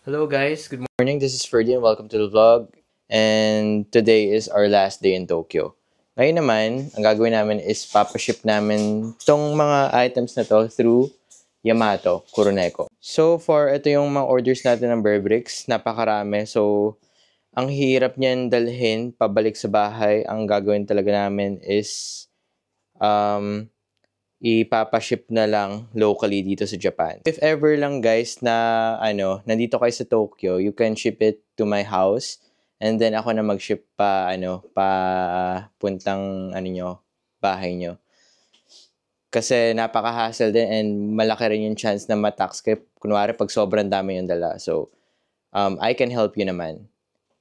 Hello guys, good morning. This is Ferdy and welcome to the vlog. And today is our last day in Tokyo. Ngayon naman, ang gagawin namin is papaship namin tong mga items na to through Yamato, Kuroneko. So far, ito yung mga orders natin ng Burberrys. Napakarami. So, ang hirap niyan dalhin pabalik sa bahay. Ang gagawin talaga namin is ipapaship na lang locally dito sa Japan. If ever lang guys na nandito kayo sa Tokyo, you can ship it to my house and then ako na mag-ship pa puntang bahay nyo. Kasi napaka-hassle din and malaki rin yung chance na ma-tax kayo kunwari pag sobrang dami yung dala. So I can help you naman.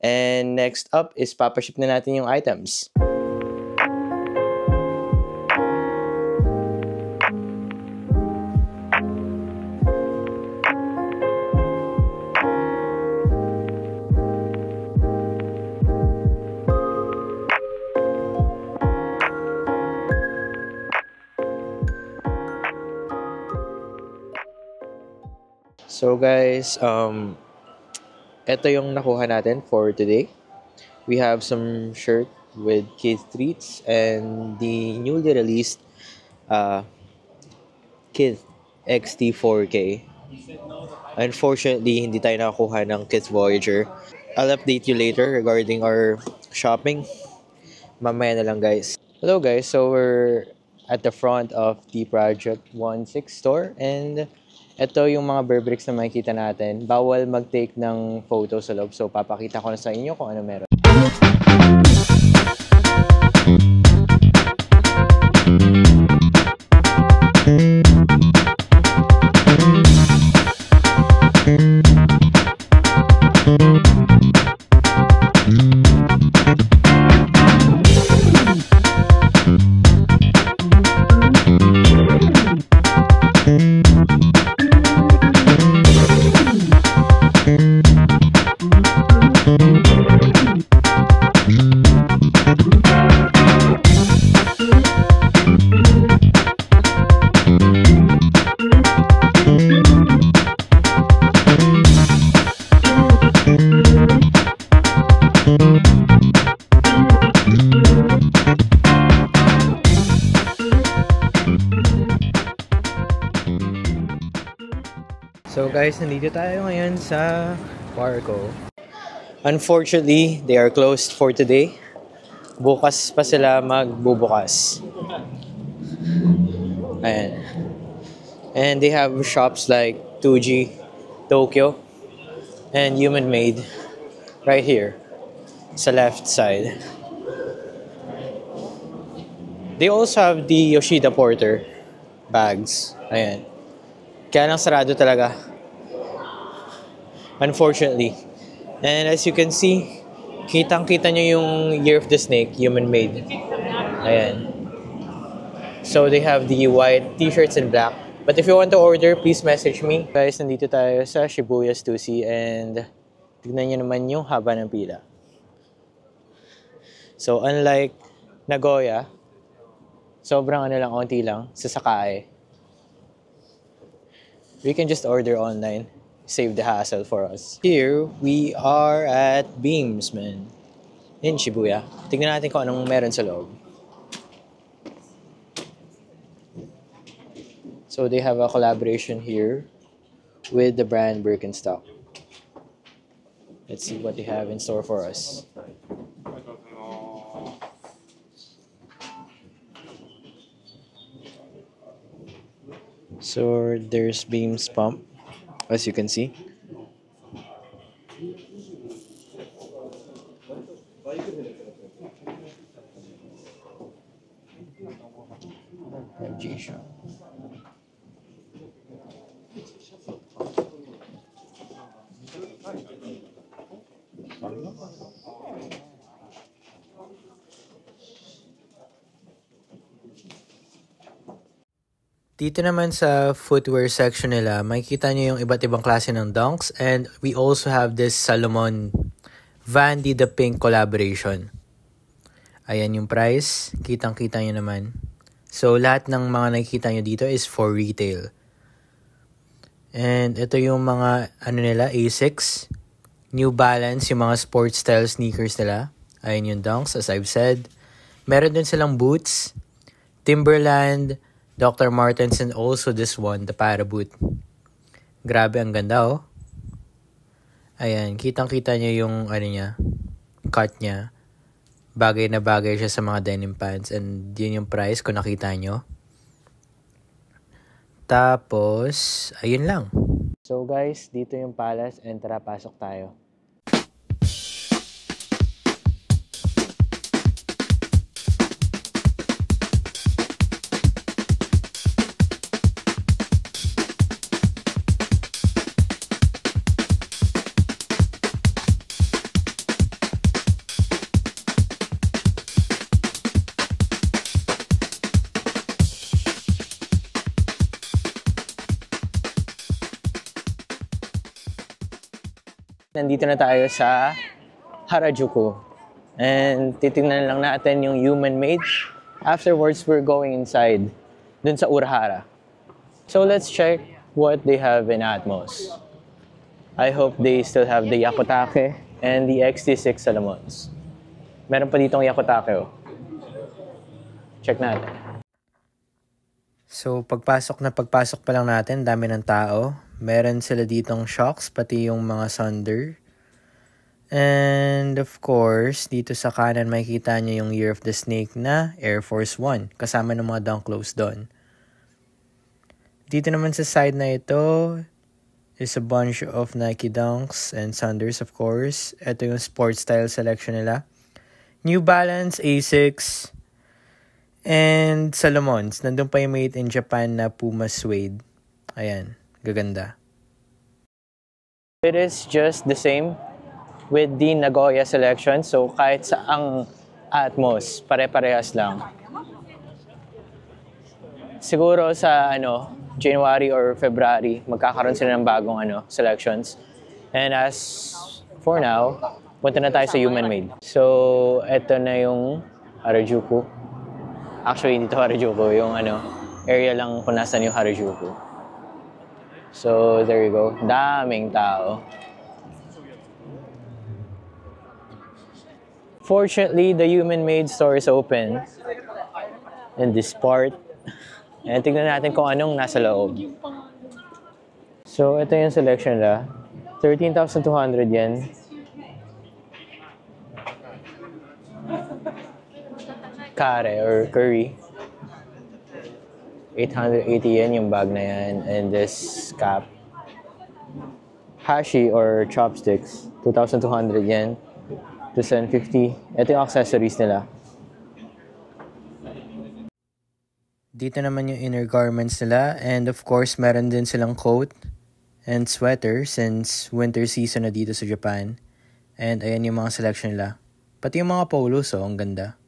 And next up is papaship na natin yung items. So guys, ito yung nakuha natin for today. We have some shirt with Kid Treats and the newly released Kid XT4K. Unfortunately, hindi tayo nakakuha ng Kids Voyager. I'll update you later regarding our shopping. Mamaya na lang guys. Hello guys, so we're at the front of the Project 16 store and ito yung mga Burberrys na makikita natin. Bawal mag-take ng photo sa loob. So, papakita ko na sa inyo kung ano meron. So guys, nandito tayo ngayon sa Warco. Unfortunately, they are closed for today. Bukas pa sila magbubukas. Ayan. And they have shops like 2G, Tokyo, and Human Made right here sa left side. They also have the Yoshida Porter bags. Ayan. Kaya lang sarado talaga. Unfortunately. And as you can see, kitang-kita nyo yung Year of the Snake, Human Made. Ayan. So they have the white t-shirts and black. But if you want to order, please message me. Guys, nandito tayo sa Shibuya Stussy and tignan nyo naman yung haba ng pila. So unlike Nagoya, sobrang onti lang sa Sakae. We can just order online. Save the hassle for us. Here, we are at Beamsman in Shibuya. Tignan natin kung anong meron sa loob. So they have a collaboration here with the brand Birkenstock. Let's see what they have in store for us. So there's Beams Pump, as you can see. G-Shock. Dito naman sa footwear section nila, makikita nyo yung iba't ibang klase ng dunks and we also have this Salomon Vandy the Pink collaboration. Ayan yung price, kitang-kita nyo naman. So lahat ng mga nakikita nyo dito is for retail. And ito yung mga ano nila, Asics. New Balance, yung mga sports style sneakers nila. Ayun yung Dunks, as I've said. Meron din silang boots. Timberland, Dr. Martens, and also this one, the Para boot. Grabe, ang ganda oh. Ayan, kitang-kita nyo yung ano niya, cut niya. Bagay na bagay siya sa mga denim pants. And yun yung price kung nakita nyo. Tapos, ayun lang. So guys, dito yung palace and tara, pasok tayo. Nandito na tayo sa Harajuku. And titignan lang natin yung human made. Afterwards, we're going inside dun sa Urahara. So let's check what they have in Atmos. I hope they still have the Yakutake and the XT6 Salomons. Meron pa ditong Yakutake oh. Check natin. So pagpasok pa lang natin, dami ng tao. Meron sila ditong shocks, pati yung mga Sunder. And of course, dito sa kanan makikita nyo yung Year of the Snake na Air Force One. Kasama ng mga dunk clothes doon. Dito naman sa side na ito is a bunch of Nike Dunks and Sunders of course. Ito yung sports style selection nila. New Balance, Asics, and Salomons. Nandun pa yung made in Japan na Puma Suede. Ayan. Gaganda. It is just the same with the Nagoya selection. So kahit sa ang Atmos, pare-parehas lang. Siguro sa January or February, magkakaroon sila ng bagong selections. And as for now, punta na tayo sa human made. So eto na yung Harajuku. Actually, hindi to Harajuku. Yung area lang kung nasan yung Harajuku. So, there you go. Daming tao. Fortunately, the human-made store is open in this part. And tignan natin kung anong nasa loob. So, ito yung selection nila. 13,200 yen. Kare or curry. 880 yen yung bag na yan. And this cap. Hashi or chopsticks. 2,200 yen to 750. Ito yung accessories nila. Dito naman yung inner garments nila. And of course, meron din silang coat and sweater since winter season na dito sa Japan. And ayan yung mga selection nila. Pati yung mga polos, ang ganda.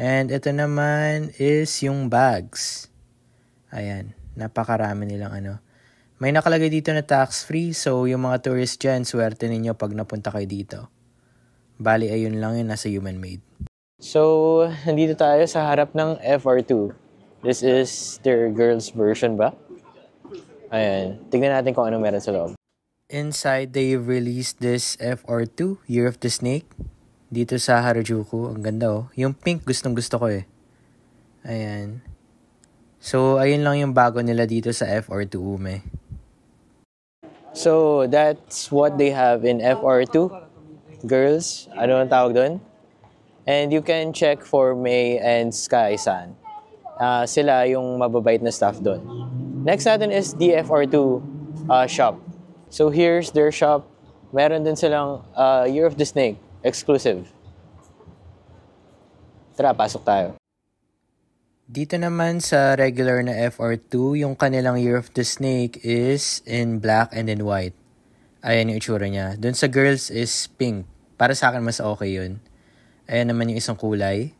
And ito naman is yung bags. Ayan, napakarami nilang May nakalagay dito na tax-free, so yung mga tourist dyan, swerte ninyo pag napunta kayo dito. Bali, ayun lang yun, nasa human made. So, nandito tayo sa harap ng FR2. This is their girls version ba? Ayan, tignan natin kung ano meron sa loob. Inside, they've released this FR2, Year of the Snake. Dito sa Harajuku. Ang ganda oh. Yung pink gustong gusto ko eh. Ayan. So, ayun lang yung bago nila dito sa FR2 Ume. So, that's what they have in FR2. Girls. Ano ang tawag doon? And you can check for May and Sky-san. Sila yung mababait na staff doon. Next natin is the FR2 shop. So, here's their shop. Meron din silang Year of the Snake. Exclusive. Tara, pasok tayo. Dito naman sa regular na FR2, yung kanilang Year of the Snake is in black and in white. Ayan yung itsura niya. Doon sa girls is pink. Para sa akin, mas okay yun. Ayan naman yung isang kulay.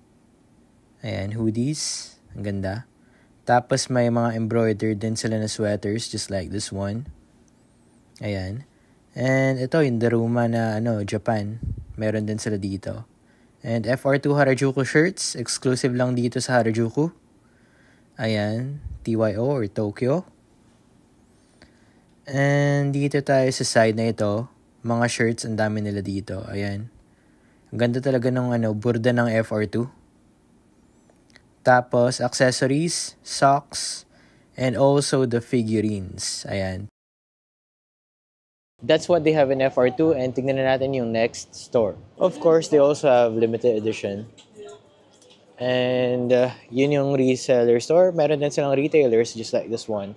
Ayan, hoodies. Ang ganda. Tapos may mga embroidered din sila na sweaters, just like this one. Ayan. And ito, yung Daruma na Japan. Meron din sila dito. And FR2 Harajuku shirts. Exclusive lang dito sa Harajuku. Ayan. TYO or Tokyo. And dito tayo sa side na ito. Mga shirts, ang dami nila dito. Ayan. Ang ganda talaga ng burda ng FR2. Tapos, accessories, socks, and also the figurines. Ayan. That's what they have in FR2, and tignan na natin yung next store. Of course, they also have limited edition. And yun yung reseller store. Meron din silang retailers just like this one.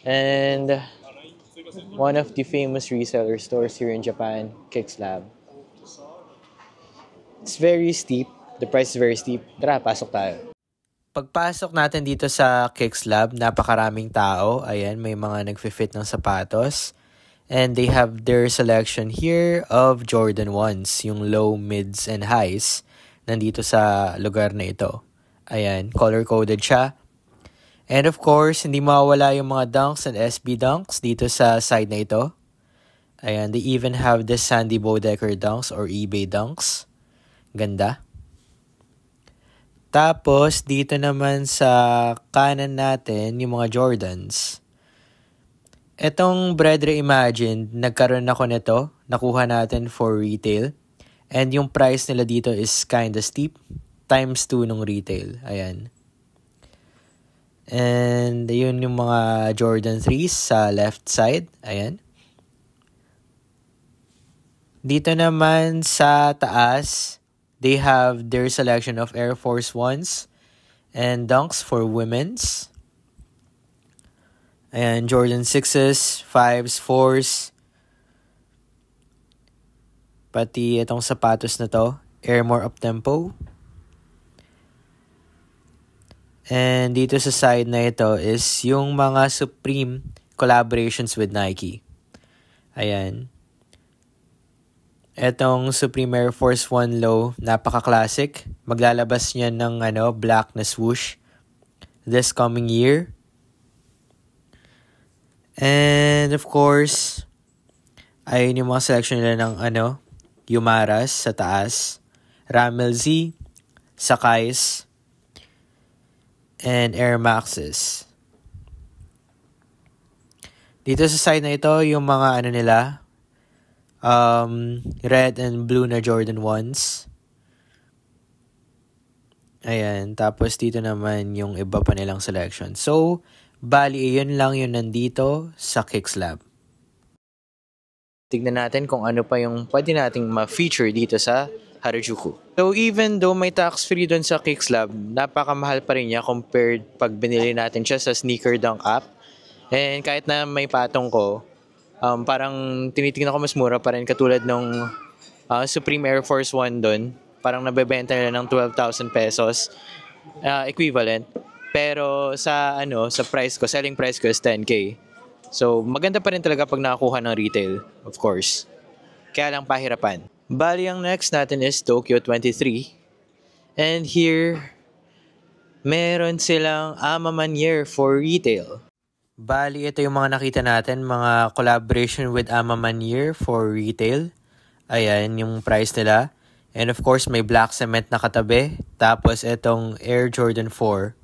And one of the famous reseller stores here in Japan, Kixlab. It's very steep. The price is very steep. Tara, pasok tayo. Pagpasok natin dito sa Kixlab, napakaraming tao. Ayan, may mga nagfi-fit ng sapatos. And they have their selection here of Jordan 1s, yung low, mids, and highs, nandito sa lugar na ito. Ayan, color-coded siya. And of course, hindi mawawala yung mga dunks and SB dunks dito sa side na ito. Ayan, they even have the Sandy Bodecker dunks or eBay dunks. Ganda. Tapos, dito naman sa kanan natin, yung mga Jordans. Etong Bread Reimagined, nagkaroon ako nito. Nakuha natin for retail. And yung price nila dito is kinda steep. Times 2 nung retail. Ayan. And yun yung mga Jordan 3s sa left side. Ayan. Dito naman sa taas, they have their selection of Air Force 1s and dunks for women's. Ayan, Jordan 6s, 5s, 4s. Pati itong sapatos na to, Air More Uptempo. And dito sa side na ito is yung mga Supreme collaborations with Nike. Ayan. Etong Supreme Air Force 1 Low, napaka-classic. Maglalabas niya ng black na swoosh this coming year. And of course, ayun yung mga selection nila ng Yumaras sa taas, Ramel Z, Sakais, and Air Maxes. Dito sa side na ito, yung mga nila, red and blue na Jordan 1s. Ayan. Tapos dito naman yung iba pa nilang selection. So, bali, yun lang yun nandito sa Kixlab. Tignan natin kung ano pa yung pwede nating ma-feature dito sa Harajuku. So, even though may tax-free dun sa Kixlab, napakamahal pa rin niya compared pag binili natin siya sa Sneaker Dunk app. And kahit na may patong ko, parang tinitingnan ko mas mura pa rin katulad nung Supreme Air Force 1 doon. Parang nabebenta nila ng 12,000 pesos equivalent. Pero sa sa price ko, selling price ko is 10K. So maganda pa rin talaga pag nakakuha ng retail, of course. Kaya lang pahirapan. Bali, ang next natin is Tokyo 23. And here, meron silang Amamanier for retail. Bali, ito yung mga nakita natin, mga collaboration with Amamanier for retail. Ayan, yung price nila. And of course, may black cement na katabi. Tapos, itong Air Jordan 4.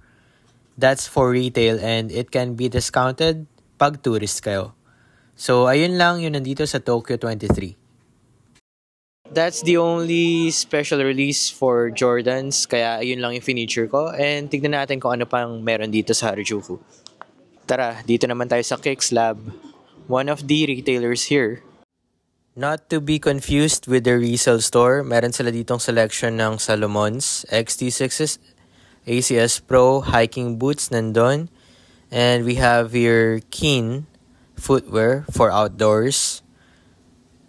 That's for retail and it can be discounted pag tourist kayo. So, ayun lang yun nandito sa Tokyo 23. That's the only special release for Jordans. Kaya, ayun lang yung feature ko. And tignan natin kung ano pang meron dito sa Harajuku. Tara, dito naman tayo sa Kixlab, one of the retailers here. Not to be confused with the resale store, meron sila ditong selection ng Salomons, XT6s, ACS Pro, hiking boots nandun. And we have here Keen footwear for outdoors.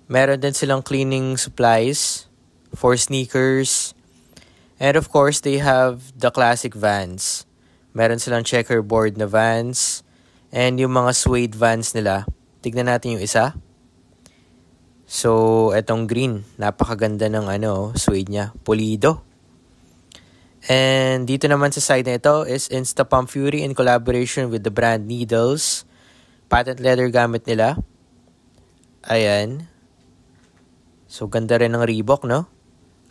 Meron din silang cleaning supplies for sneakers. And of course, they have the classic Vans. Meron silang checkerboard na Vans. And yung mga suede Vans nila. Tignan natin yung isa. So, etong green. Napakaganda ng suede niya. Pulido. And dito naman sa side na ito is Instapump Fury in collaboration with the brand Needles. Patent leather gamit nila. Ayan. So, ganda rin ng Reebok, no?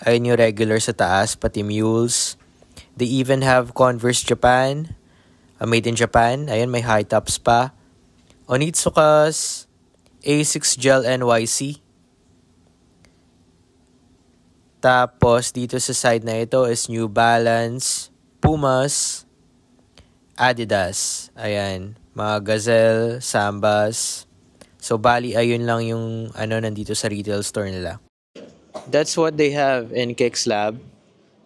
Ayun yung regular sa taas, pati mules. They even have Converse Japan. Made in Japan. Ayan, may high tops pa. Onitsuka's A6 Gel NYC. Tapos, dito sa side na ito is New Balance, Pumas, Adidas. Ayan, mga Gazelle, Sambas. So, bali, ayun lang yung nandito sa retail store nila. That's what they have in Kicks Lab.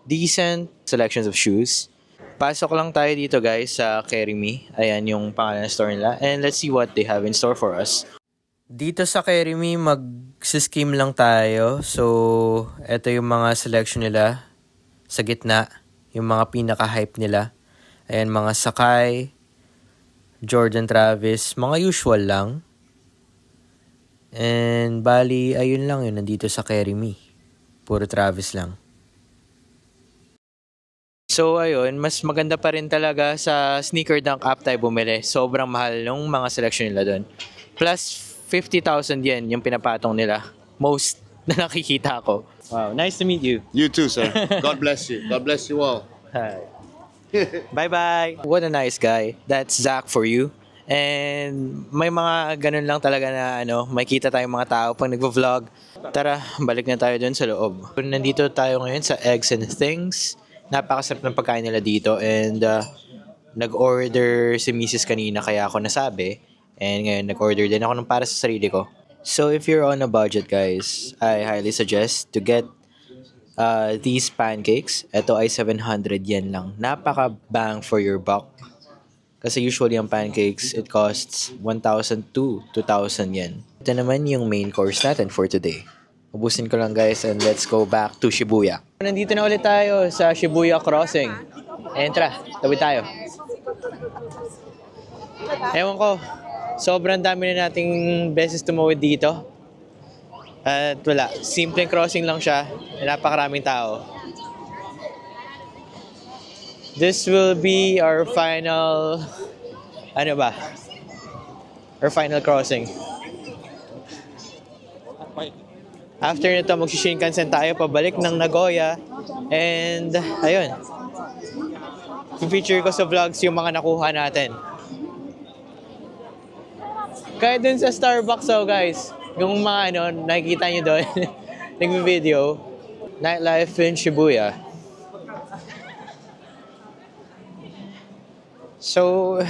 Decent selections of shoes. Pasok lang tayo dito guys sa Carry Me. Ayan yung pangalan ng store nila. And let's see what they have in store for us. Dito sa Carry Me, mag-skim lang tayo. So, ito yung mga selection nila sa gitna. Yung mga pinaka-hype nila. Ayan, mga Sakai, Jordan Travis, mga usual lang. And, bali, ayun lang yun, nandito sa Carry Me. Puro Travis lang. So, ayun, mas maganda pa rin talaga sa Sneaker Dunk app tayo bumili. Sobrang mahal ng mga selection nila doon. Plus, 50,000 yen yung pinapatong nila. Most na nakikita ko. Wow, nice to meet you. You too, sir. God bless you. God bless you all. Hi. Bye-bye. What a nice guy. That's Zach for you. And may mga ganun lang talaga na makita tayong mga tao pag nagvo-vlog. Tara, balik na tayo dun sa loob. Nandito tayo ngayon sa Eggs and Things. Napakasarap ng pagkain nila dito. And nag-order si Mrs. kanina kaya ako nasabi. And ngayon, nag-order din ako ng para sa sarili ko. So, if you're on a budget, guys, I highly suggest to get these pancakes. Ito ay 700 yen lang. Napaka-bang for your buck. Kasi usually ang pancakes, it costs 1,000 to 2,000 yen. Ito naman yung main course natin for today. Ubusin ko lang, guys, and let's go back to Shibuya. Nandito na ulit tayo sa Shibuya Crossing. Entra, tawid tayo. Ewan ko. Sobrang dami na nating beses tumawid dito. At wala, simpleng crossing lang siya. Napakaraming tao. This will be our final, our final crossing. After nito, mag-Shinkansen tayo pabalik ng Nagoya. And, ayun. Feature ko sa vlogs yung mga nakuha natin. Kaya dun sa Starbucks, guys, yung mga nakikita nyo doon, nagme-video, nightlife in Shibuya. So,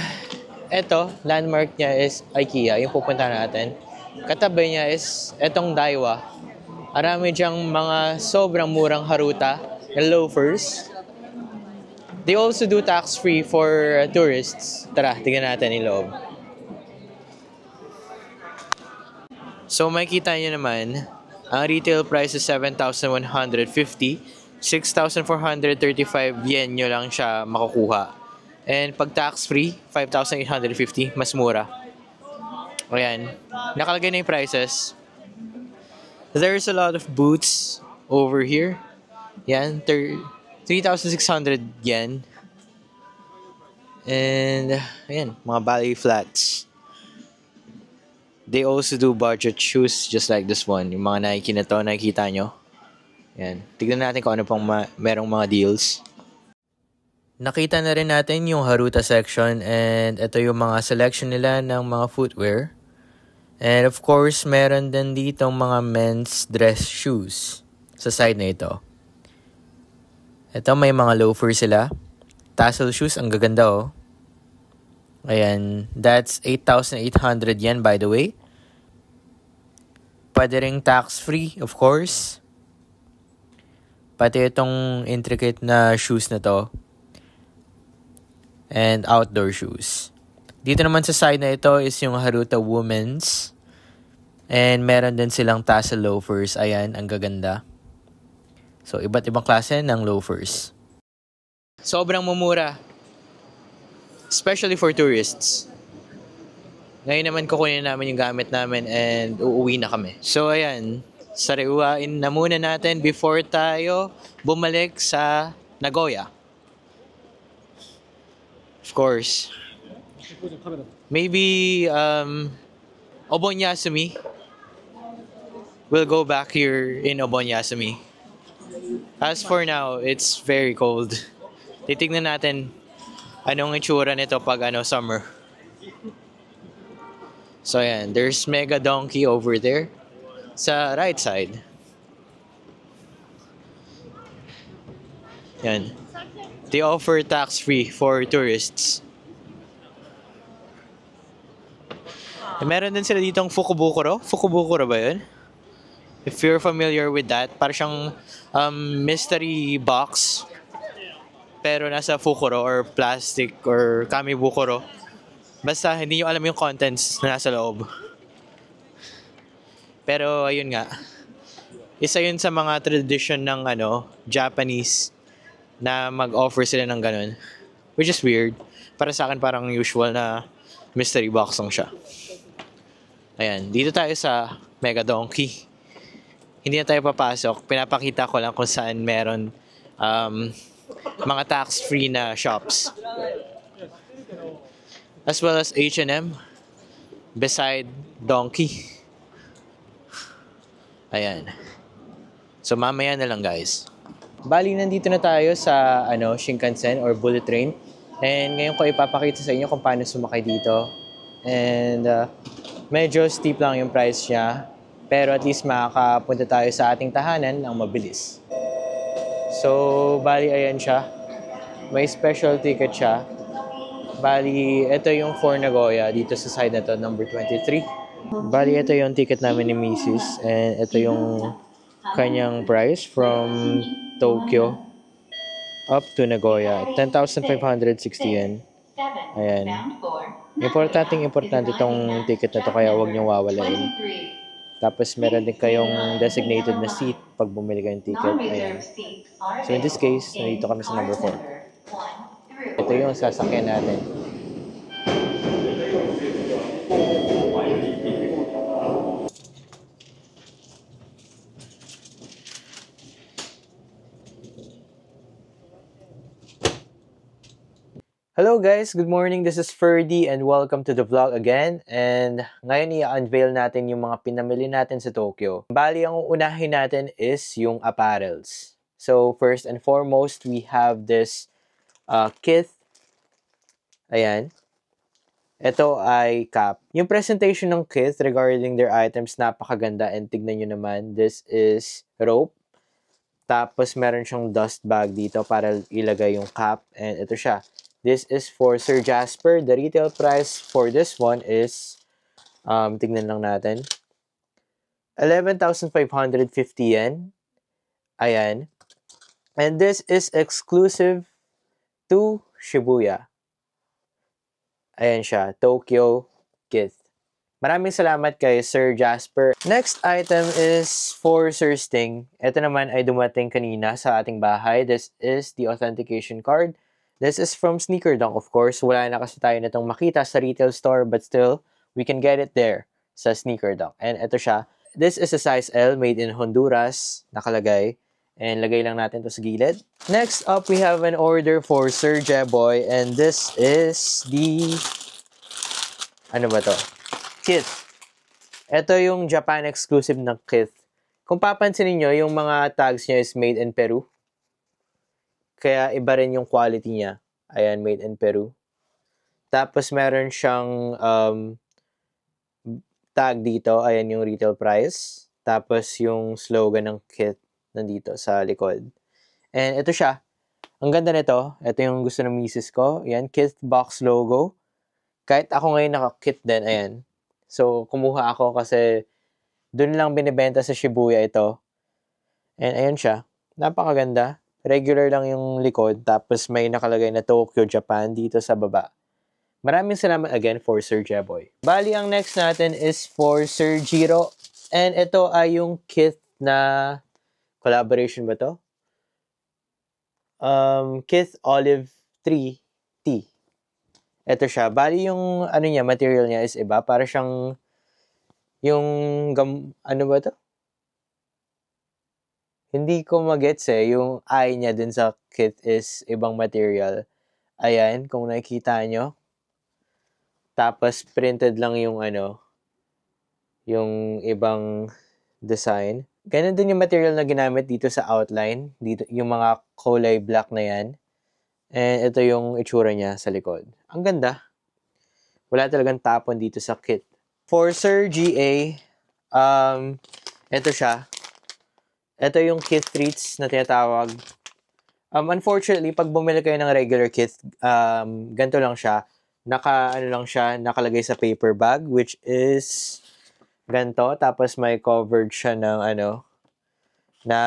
eto, landmark niya is IKEA, yung pupunta natin. Katabi niya is etong Daiwa. Arami diyang mga sobrang murang haruta and loafers. They also do tax-free for tourists. Tara, tingnan natin yung loob. So, makikita nyo naman, ang retail price is 7,150. 6,435 yen nyo lang siya makukuha. And pag tax-free, 5,850, mas mura. Ayan. Nakalagay na yung prices. There's a lot of boots over here. Yan, 3,600 yen. And, ayan, mga ballet flats. They also do budget shoes just like this one. Yung mga Nike na to, nakikita nyo. Yan. Tignan natin kung ano pang merong mga deals. Nakita na rin natin yung Haruta section and ito yung mga selection nila ng mga footwear. And of course, meron din dito mga men's dress shoes sa side na ito. Ito may mga loafers sila. Tassel shoes, ang gaganda oh. Ayan, that's 8,800 yen by the way. Pwede ring tax-free, of course. Pati itong intricate na shoes na to. And outdoor shoes. Dito naman sa side na ito is yung Haruta Women's. And meron din silang tassel loafers. Ayan, ang gaganda. So, iba't ibang klase ng loafers. Sobrang mumura. Especially for tourists. Ngayon naman kukunin namin yung gamit namin and uuwi na kami. So ayan, sariwain na muna natin before tayo bumalik sa Nagoya. Of course. Maybe Obonyasumi. We'll go back here in Obonyasumi. As for now, it's very cold. Titignan natin anong itsura nito pag summer. So ayan, there's Mega Donkey over there sa right side. Yan. They offer tax-free for tourists. Meron din sila ditong Fukubukuro. Fukubukuro ba yun? If you're familiar with that, parang siyang mystery box. Pero nasa Fukuro or plastic or Kamibukuro. Basta hindi nyo alam yung contents na nasa loob. Pero ayun nga. Isa yun sa mga tradition ng Japanese na mag-offer sila ng ganun. Which is weird. Para sa akin parang usual na mystery box lang siya. Ayan, dito tayo sa Mega Donkey. Hindi na tayo papasok. Pinapakita ko lang kung saan meron mga tax-free na shops. As well as H&M beside Donkey. Ayan. So mamaya na lang guys. Bali, nandito na tayo sa Shinkansen or bullet train. And ngayon ko ipapakita sa inyo kung paano sumakay dito. And medyo steep lang yung price niya. Pero at least makakapunta tayo sa ating tahanan ng mabilis. So, bali ayan siya. May special ticket siya. Bali, ito yung for Nagoya dito sa side na to, number 23. Bali, ito yung ticket namin ni Mrs. And ito yung kanyang price from Tokyo up to Nagoya. 10,560 yen. Ayan. Importante itong ticket na to kaya huwag niyong wawalain. Tapos meron din kayong designated na seat pag bumili kayong ticket. Ayan. So in this case, nandito kami sa number 4. Ito yung sasakyan natin. Hello guys, good morning. This is Ferdy and welcome to the vlog again. And ngayon i-unveil natin yung mga pinamili natin sa Tokyo. Bali, ang unahin natin is yung apparels. So first and foremost, we have this Kith. Ayan. Ito ay cap. Yung presentation ng Kith regarding their items, napakaganda. And tignan nyo naman, this is rope. Tapos meron siyang dust bag dito para ilagay yung cap. And ito siya. This is for Sir Jasper. The retail price for this one is, tignan lang natin, 11,550 yen. Ayan. And this is exclusive to Shibuya. Ayan siya, Tokyo Kith. Maraming salamat kay Sir Jasper. Next item is for Sir Sting. Ito naman ay dumating kanina sa ating bahay. This is the authentication card. This is from Sneaker Dunk, of course. Wala na kasi tayo nitong makita sa retail store, but still, we can get it there sa Sneaker Dunk. And ito siya. This is a size L, made in Honduras, nakalagay. And lagay lang natin to sa gilid. Next up, we have an order for Sir Jeboy. And this is the, ano ba to? Kith. Ito yung Japan exclusive ng Kith. Kung papansin niyo, yung mga tags niya is made in Peru. Kaya iba rin yung quality niya. Ayan, made in Peru. Tapos meron siyang tag dito. Ayan yung retail price. Tapos yung slogan ng Kith nandito sa likod. And ito siya. Ang ganda nito. Ito yung gusto ng misis ko. Ayan, Kith box logo. Kahit ako ngayon naka-Kith din. Ayan. So, kumuha ako kasi dun lang binibenta sa Shibuya ito. And ayan siya. Napakaganda. Regular lang yung likod, tapos may nakalagay na Tokyo, Japan dito sa baba. Maraming salamat again for Sir Jeboy. Bali, ang next natin is for Sir Jiro. And ito ay yung Kith na collaboration ba to? Kith Olive 3 T. Ito siya. Bali, yung material niya is iba. Para siyang yung ano ba to? Hindi ko magets yung eye niya dun sa Kith is ibang material. Ayan, kung nakikita nyo. Tapos printed lang yung yung ibang design. Ganun din yung material na ginamit dito sa outline. Dito, yung mga kulay black na yan. And ito yung itsura niya sa likod. Ang ganda. Wala talagang tapon dito sa Kith. For Sir GA, ito siya. Ito yung kith treats na tinatawag. Unfortunately, pag bumili kayo ng regular kith, ganito lang siya. Nakalagay sa paper bag, which is ganito. Tapos may covered siya ng na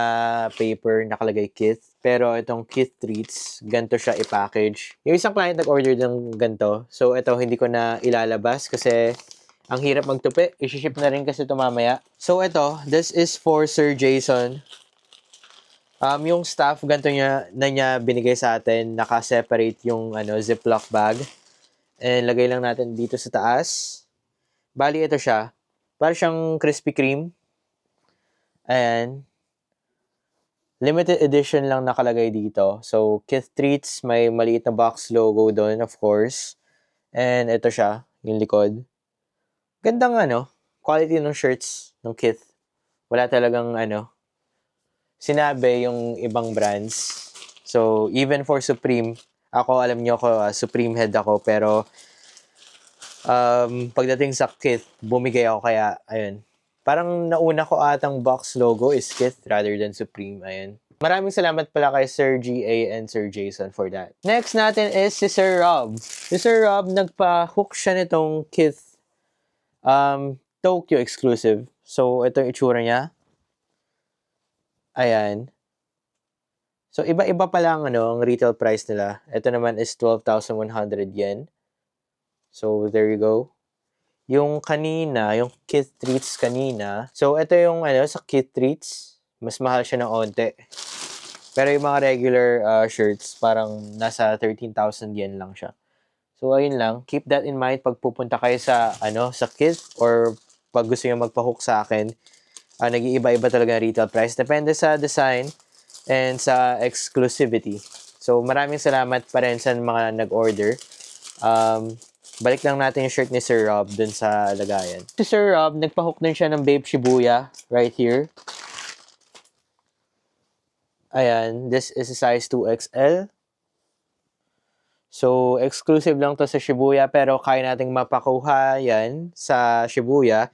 paper, nakalagay kith. Pero itong kith treats, ganito siya i-package. Yung isang client nag-order ng ganito. So ito, hindi ko na ilalabas kasi ang hirap magtupi. I-ship na rin kasi ito mamaya. So ito, this is for Sir Jason. Yung staff, ganito niya binigay sa atin. Naka-separate yung Ziploc bag. And lagay lang natin dito sa taas. Bali, ito siya. Para siyang Krispy Kreme. Ayan. Limited edition lang nakalagay dito. So, Kith Treats, may maliit na box logo doon, of course. And ito siya, yung likod. Gandang quality ng shirts ng Kith. Wala talagang sinabi yung ibang brands. So, even for Supreme, alam niyo ako, Supreme head ako, pero pagdating sa Kith, bumigay ako kaya, ayun. Parang nauna ko atang box logo is Kith rather than Supreme, ayun. Maraming salamat pala kay Sir GA and Sir Jason for that. Next natin is si Sir Rob. Si Sir Rob, nagpa-hook siya nitong Kith Tokyo exclusive. So, ito yung itsura niya. Ayan. So, iba-iba pa lang ang retail price nila. Ito naman is 12,100 yen. So, there you go. Yung kanina, yung Kith Treats kanina. So, ito yung sa Kith Treats. Mas mahal siya ng onte. Pero yung mga regular shirts, parang nasa 13,000 yen lang siya. So, ayun lang. Keep that in mind pag pupunta kayo sa, sa Kith or pag gusto nyo magpa-hook sa akin. Nag-iiba-iba talaga ang retail price. Depende sa design and sa exclusivity. So, maraming salamat pa rin sa mga nag-order. Balik lang natin yung shirt ni Sir Rob dun sa lagayan. Si Sir Rob, nagpa-hook din siya ng Babe Shibuya right here. Ayan, this is a size 2XL. So, exclusive lang to sa Shibuya pero kaya nating mapakuha yan sa Shibuya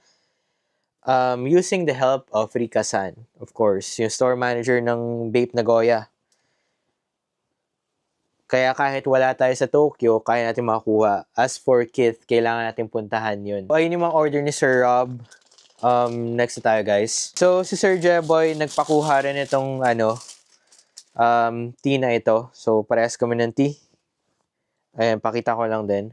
using the help of Rika-san, of course, yung store manager ng Bape Nagoya. Kaya kahit wala tayo sa Tokyo, kaya natin makuha. As for Kith, kailangan natin puntahan yun. So, ayun yung mga order ni Sir Rob. Next na tayo, guys. So, si Sir Jeboy, nagpakuha rin itong tea na ito. So, parehas kami ng tea. Ayan, pakita ko lang din.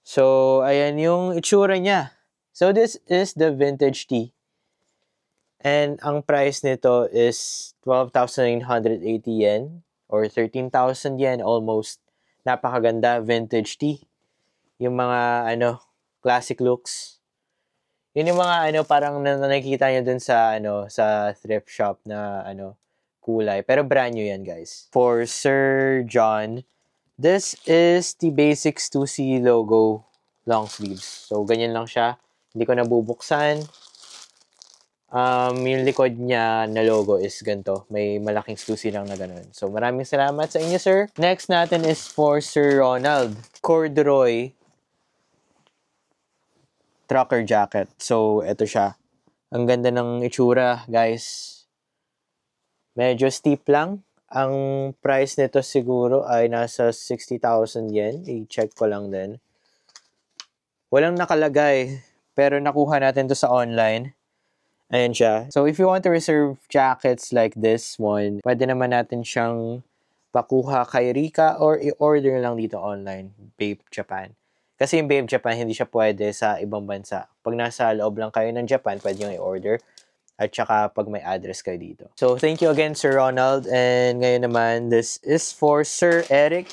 So, ayan yung itsura niya. So, this is the vintage tea. And ang price nito is 12,980 yen or 13,000 yen almost. Napakaganda, vintage tea. Yung mga, classic looks. Yun yung mga, parang nakikita nyo dun sa, sa thrift shop na, kulay. Pero brand new yan, guys. For Sir John, this is the Basics 2C logo long sleeves. So, ganyan lang siya. Hindi ko nabubuksan. Yung likod niya na logo is ganito. May malaking susi lang na ganun. So, maraming salamat sa inyo, sir. Next natin is for Sir Ronald. Corduroy trucker jacket. So, ito siya. Ang ganda ng itsura, guys. Medyo steep lang. Ang price nito siguro ay nasa 60,000 yen. I-check ko lang din. Walang nakalagay. Pero nakuha natin to sa online. Ayan siya. So, if you want to reserve jackets like this one, pwede naman natin siyang pakuha kay Rika or i-order lang dito online, Babe Japan. Kasi yung Babe Japan, hindi siya pwede sa ibang bansa. Pag nasa loob lang kayo ng Japan, pwede yung i-order. At saka pag may address kayo dito. So, thank you again, Sir Ronald. And ngayon naman, this is for Sir Eric.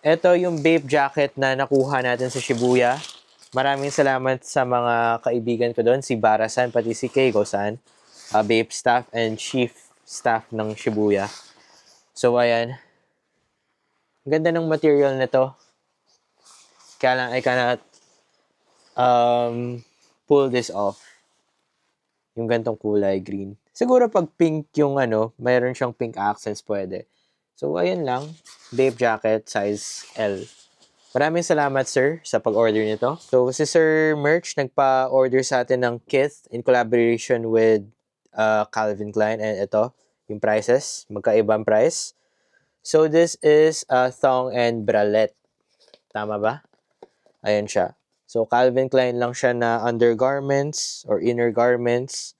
Ito yung Babe jacket na nakuha natin sa Shibuya. Maraming salamat sa mga kaibigan ko doon, si Bara-san, pati si Keigo-san, Babe staff and chief staff ng Shibuya. So, ayan. Ganda ng material nito. Kaya lang, I cannot pull this off. Yung gantong kulay, green. Siguro pag pink yung mayroon siyang pink accents, pwede. So, ayan lang. Babe jacket, size L. Maraming salamat, sir, sa pag-order nito. So, si Sir Merch nagpa-order sa atin ng kit in collaboration with Calvin Klein. And ito, yung prices. Magkaibang price. So, this is thong and bralette. Tama ba? Ayan siya. So, Calvin Klein lang siya na undergarments or inner garments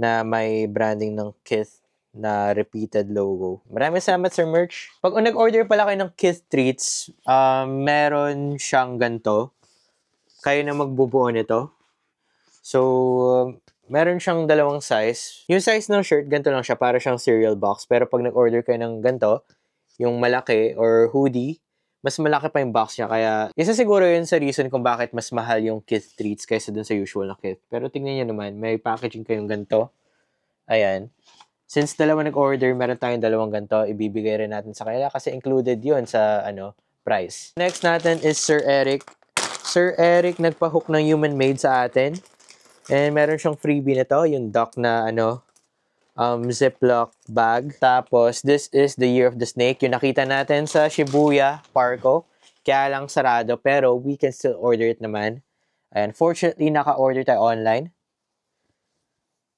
na may branding ng Kith na repeated logo. Maraming salamat, Sir Merch. Pag nag-order pala kayo ng Kith treats, meron siyang ganito. Kayo na magbubuo nito. So, meron siyang dalawang size. Yung size ng shirt, ganito lang siya. Para siyang cereal box. Pero pag nag-order kayo ng ganito, yung malaki or hoodie, mas malaki pa yung box niya. Kaya, isa siguro yun sa reason kung bakit mas mahal yung Kith treats kaysa dun sa usual na Kith. Pero tingnan niyo naman, may packaging kayong ganito. Ayan. Since dalawa nag-order, meron tayong dalawang ganito. Ibibigay rin natin sa kanila kasi included yun sa price. Next natin is Sir Eric. Sir Eric nagpa-hook ng human made sa atin. And meron siyang freebie na to, yung duck na Ziploc bag. Tapos, this is the Year of the Snake. Yung nakita natin sa Shibuya, Parco. Kaya lang sarado, pero we can still order it naman. And fortunately, naka-order tayo online.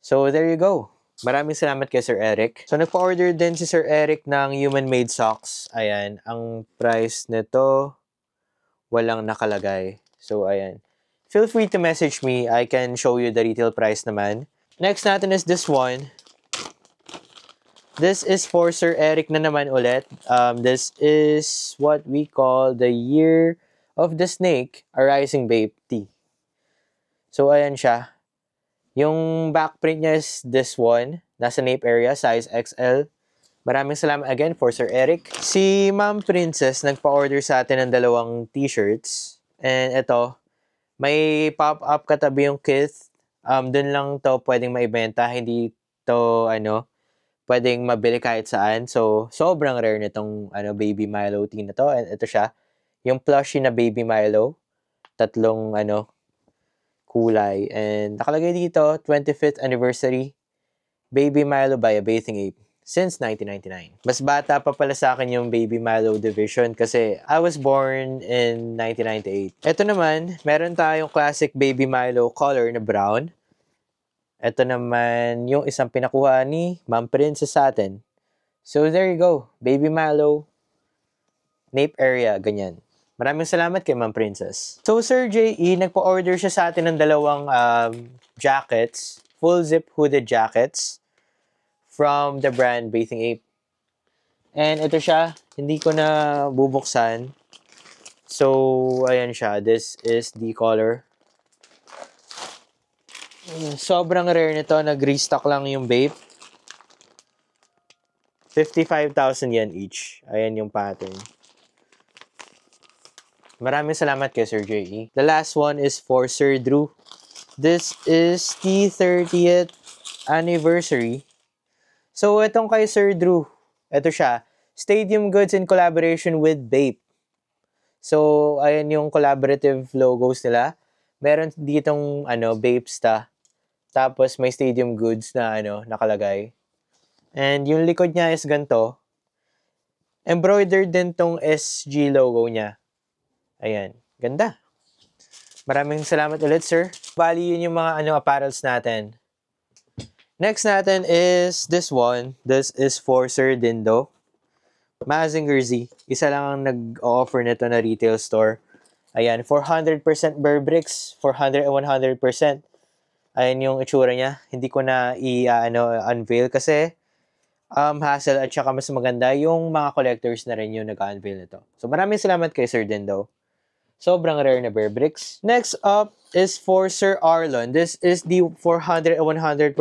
So, there you go. Maraming salamat kay Sir Eric. So, nagpa-order din si Sir Eric ng human-made socks. Ayan. Ang price nito, walang nakalagay. So, ayan. Feel free to message me. I can show you the retail price naman. Next natin is this one. This is for Sir Eric na naman ulit. This is what we call the Year of the Snake, a Rising Babe Tee. So, ayan siya. Yung backprint niya is this one. Nasa nape area, size XL. Maraming salamat again for Sir Eric. Si Ma'am Princess nagpa-order sa atin ng dalawang t-shirts. And ito, may pop-up katabi yung Kith. Dun lang to pwedeng maibenta. Hindi to, pwedeng mabili kahit saan. So, sobrang rare nitong Baby Milo tee na to. And ito siya, yung plushie na Baby Milo. Tatlong, kulay. And nakalagay dito, 25th anniversary, Baby Milo by a Bathing Ape since 1999. Mas bata pa pala sa akin yung Baby Milo division kasi I was born in 1998. Ito naman, meron tayong classic Baby Milo color na brown. Ito naman yung isang pinakuha ni Ma'am Princess sa atin. So there you go, Baby Milo, nape area, ganyan. Maraming salamat kay Ma'am Princess. So, Sir J.E., nagpa-order siya sa atin ng dalawang jackets, full zip hooded jackets from the brand Bathing Ape. And ito siya, hindi ko na bubuksan. So, ayan siya. This is the color. Sobrang rare nito. Nag-restock lang yung Bape. 55,000 yen each. Ayan yung pattern. Maraming salamat kay Sir J.E. The last one is for Sir Drew. This is the 30th anniversary. So, itong kay Sir Drew, ito siya, Stadium Goods in collaboration with Bape. So, ayan yung collaborative logos nila. Meron ditong, Bapesta. Tapos, may Stadium Goods na, nakalagay. And yung likod niya is ganito. Embroidered din tong SG logo niya. Ayan. Ganda. Maraming salamat ulit, sir. Bali, yun yung mga apparels natin. Next natin is this one. This is for Sir Dindo. Mazinger Z. Isa lang ang nag-offer nito na retail store. Ayan. 400% Burberry's. 400 and 100%. Ayan yung itsura niya. Hindi ko na unveil kasi hassle at saka mas maganda yung mga collectors na rin yung nag-unveil nito. So, maraming salamat kay Sir Dindo. Sobrang rare na Burberry's. Next up is for Sir Arlon. This is the 400 and 100%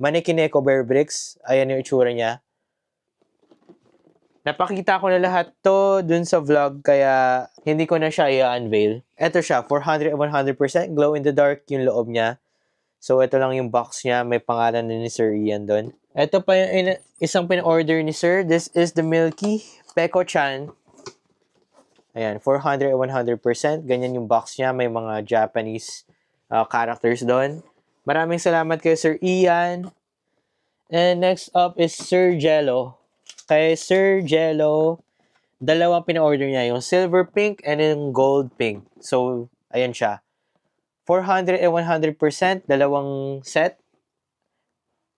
Manekineko Burberry's. Ayan yung itsura niya. Napakita ko na lahat to dun sa vlog kaya hindi ko na siya i-unveil. Ito siya, 400 and 100% glow in the dark yung loob niya. So ito lang yung box niya, may pangalan na ni Sir Ian doon. Ito pa yung isang pin-order ni Sir. This is the Milky Peko-chan. Ayan, 400 and 100%. Ganyan yung box niya, may mga Japanese characters doon. Maraming salamat kay Sir Ian. And next up is Sir Jello. Kay Sir Jello, dalawang pina-order niya, yung silver pink and yung gold pink. So, ayan siya. 400 and 100%, dalawang set.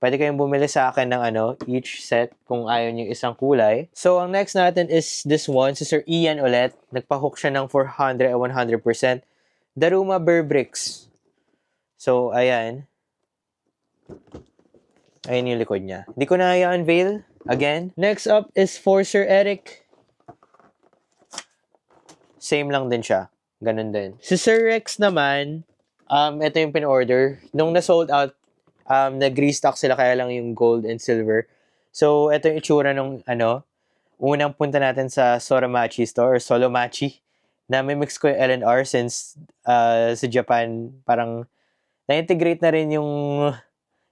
Pwede kayong bumili sa akin ng each set kung ayaw niyo isang kulay. So, ang next natin is this one. Si Sir Ian ulit. Nagpa-hook siya ng 400 and 100%. Daruma Bear Bricks. So, ayan. Ayan yung likod niya. Hindi ko na i-unveil. Again. Next up is for Sir Eric. Same lang din siya. Ganun din. Si Sir Rex naman, ito yung pin-order. Nung na-sold out, nag-restock sila kaya lang yung gold and silver. So, ito yung itsura nung unang punta natin sa Soromachi store or Solomachi na may mix ko yung L&R since sa Japan parang na-integrate na rin yung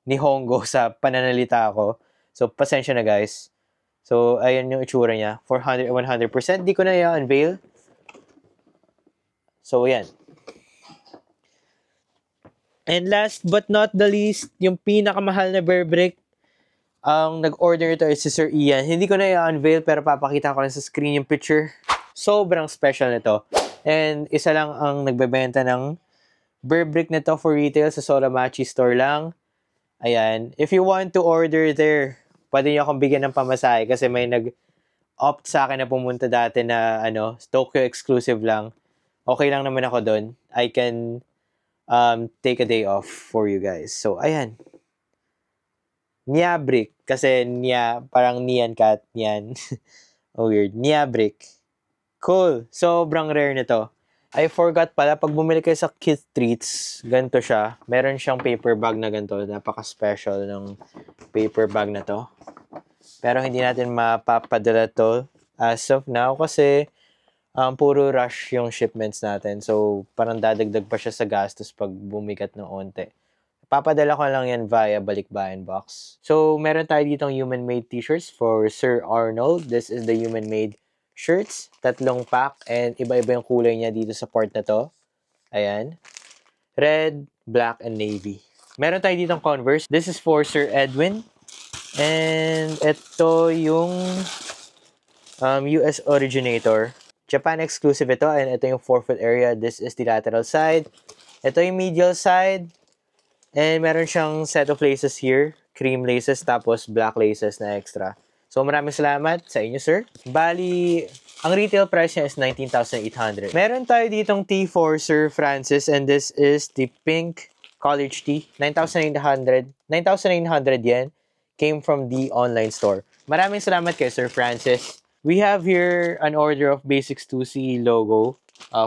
Nihongo sa pananalita ko. So, pasensya na guys. So, ayan yung itsura niya. 400 100%. Di ko na i-unveil. So, ayan. And last but not the least, yung pinakamahal na bear brick, ang nag-order ito is si Sir Ian. Hindi ko na i-unveil pero papakita ko lang sa screen yung picture. Sobrang special nito. And isa lang ang nagbebenta ng bear brick nito for retail sa Soromachi store lang. Ayan. If you want to order there, pwede nyo akong bigyan ng pamasahe kasi may nag-opt sa akin na pumunta dati na Tokyo exclusive lang. Okay lang naman ako doon. I can take a day off for you guys. So, ayan. Nia brick. Kasi parang Nyan cat. Nyan. Oh, weird. Nia brick. Cool. Sobrang rare nito. I forgot pala, pag bumili kayo sa Kith Treats, ganito siya. Meron siyang paper bag na ganito. Napaka-special ng paper bag na to. Pero hindi natin mapapadala to as of now kasi puro rush yung shipments natin. So, parang dadagdag pa siya sa gastos pag bumigat ng onte. Papadala ko lang yan via Balikbayan Box. So, meron tayo ditong human-made t-shirts for Sir Arnold. This is the human-made shirts. 3 pack and iba-iba yung kulay niya dito sa part na to. Ayan. Red, black, and navy. Meron tayo ditong Converse. This is for Sir Edwin. And ito yung US originator. Japan exclusive ito and ito yung forefoot area. This is the lateral side. Ito yung medial side. And meron siyang set of laces here. Cream laces tapos black laces na extra. So maraming salamat sa inyo sir. Bali, ang retail price niya is 19,800. Meron tayo ditong tee for Sir Francis and this is the pink college tee. 9,900 yen. Came from the online store. Maraming salamat kay Sir Francis. We have here an order of Basics 2C logo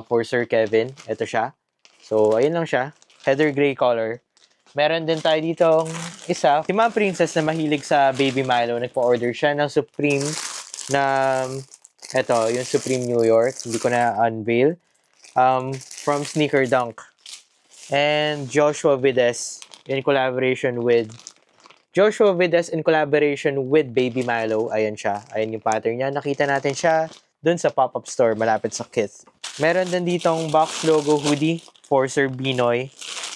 for Sir Kevin. Ito siya. So, ayun lang siya. Heather gray color. Meron din tayo ditong isa. Si Ma'am Princess na mahilig sa Baby Milo. Nagpa-order siya ng Supreme na ito, yung Supreme New York. Hindi ko na unveil. From Sneaker Dunk. And Joshua Vides in collaboration with Baby Milo. Ayan siya. Ayan yung pattern niya. Nakita natin siya dun sa pop-up store malapit sa Kith. Meron din ditong box logo hoodie for Sir Binoy.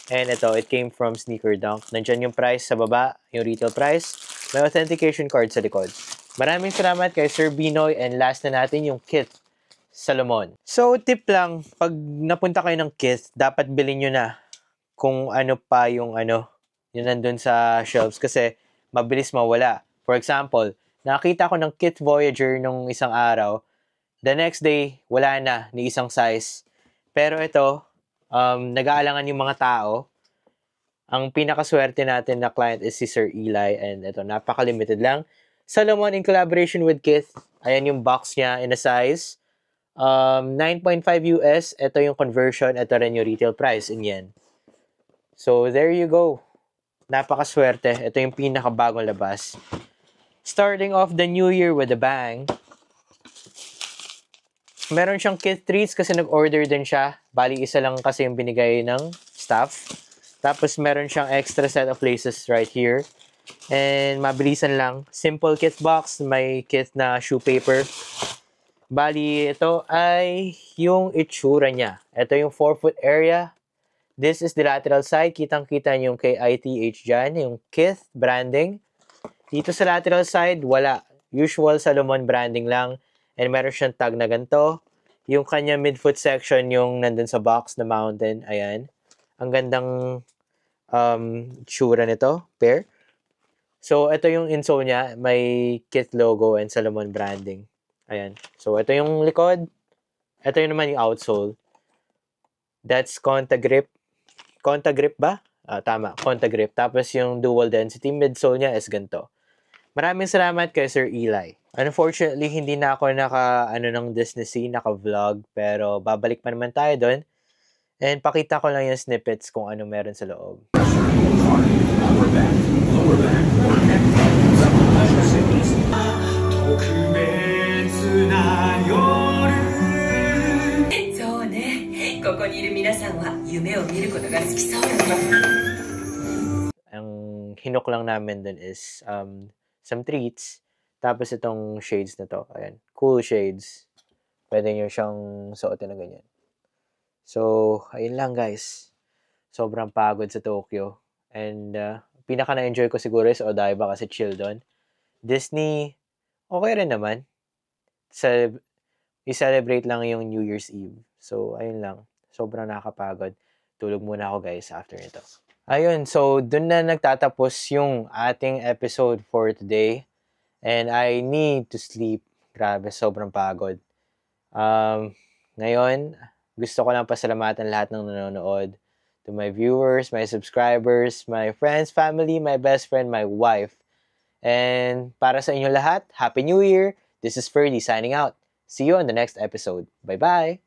And ito, it came from Sneaker Dunk. Nandyan yung price sa baba, yung retail price. May authentication card sa likod. Maraming salamat kay Sir Binoy. And last na natin yung Kith Salomon. So, tip lang, pag napunta kayo ng Kith, dapat bilhin nyo na kung ano pa yung yun nandun sa shelves kasi mabilis mawala. For example, nakita ko ng Kith Voyager nung isang araw. The next day, wala na ni isang size. Pero ito, nag-aalangan yung mga tao. Ang pinakaswerte natin na client is si Sir Eli and ito, napaka-limited lang. Salomon in collaboration with Kith. Ayan yung box niya in a size. 9.5 US. Ito yung conversion. Ito rin yung retail price in yen. So, there you go. Napakaswerte. Ito yung pinakabagong labas. Starting off the new year with a bang. Meron siyang Kith Treats kasi nag-order din siya. Bali, isa lang kasi yung binigay ng staff. Tapos, meron siyang extra set of laces right here. And, mabilisan lang. Simple Kith box. May Kith na shoe paper. Bali, ito ay yung itsura niya. Ito yung forefoot area. This is the lateral side. Kitang-kita yung KITH dyan. Yung Kith branding. Dito sa lateral side, wala. Usual Salomon branding lang. And meron siyang tag na ganito. Yung kanya midfoot section, yung nandun sa box na mountain. Ayan. Ang gandang tsura nito, pair. So, ito yung insole niya. May Kith logo and Salomon branding. Ayan. So, ito yung likod. Ito yung naman yung outsole. That's Conta Grip. Conta Grip ba? Tama, Conta Grip. Tapos yung dual density midsole niya is ganito. Maraming salamat kay Sir Eli. Unfortunately, hindi na ako ng Disney Sea, naka-vlog. Pero babalik pa naman tayo doon. And pakita ko lang yung snippets kung ano meron sa loob. Ang hinok lang namin dun is some treats. Tapos itong shades na to. Ayan. Cool shades. Pwede nyo siyang suotin na ganyan. So, ayun lang guys. Sobrang pagod sa Tokyo. And pinaka na-enjoy ko siguro is Odaiba kasi chill doon. Disney, okay rin naman. I-celebrate lang yung New Year's Eve. So, ayun lang. Sobrang nakakapagod. Tulog muna ako guys after nito. Ayun, so dun na nagtatapos yung ating episode for today. And I need to sleep. Grabe, sobrang pagod. Ngayon, gusto ko lang pasalamatan lahat ng nanonood. To my viewers, my subscribers, my friends, family, my best friend, my wife. And para sa inyo lahat, Happy New Year! This is Ferdy signing out. See you on the next episode. Bye-bye!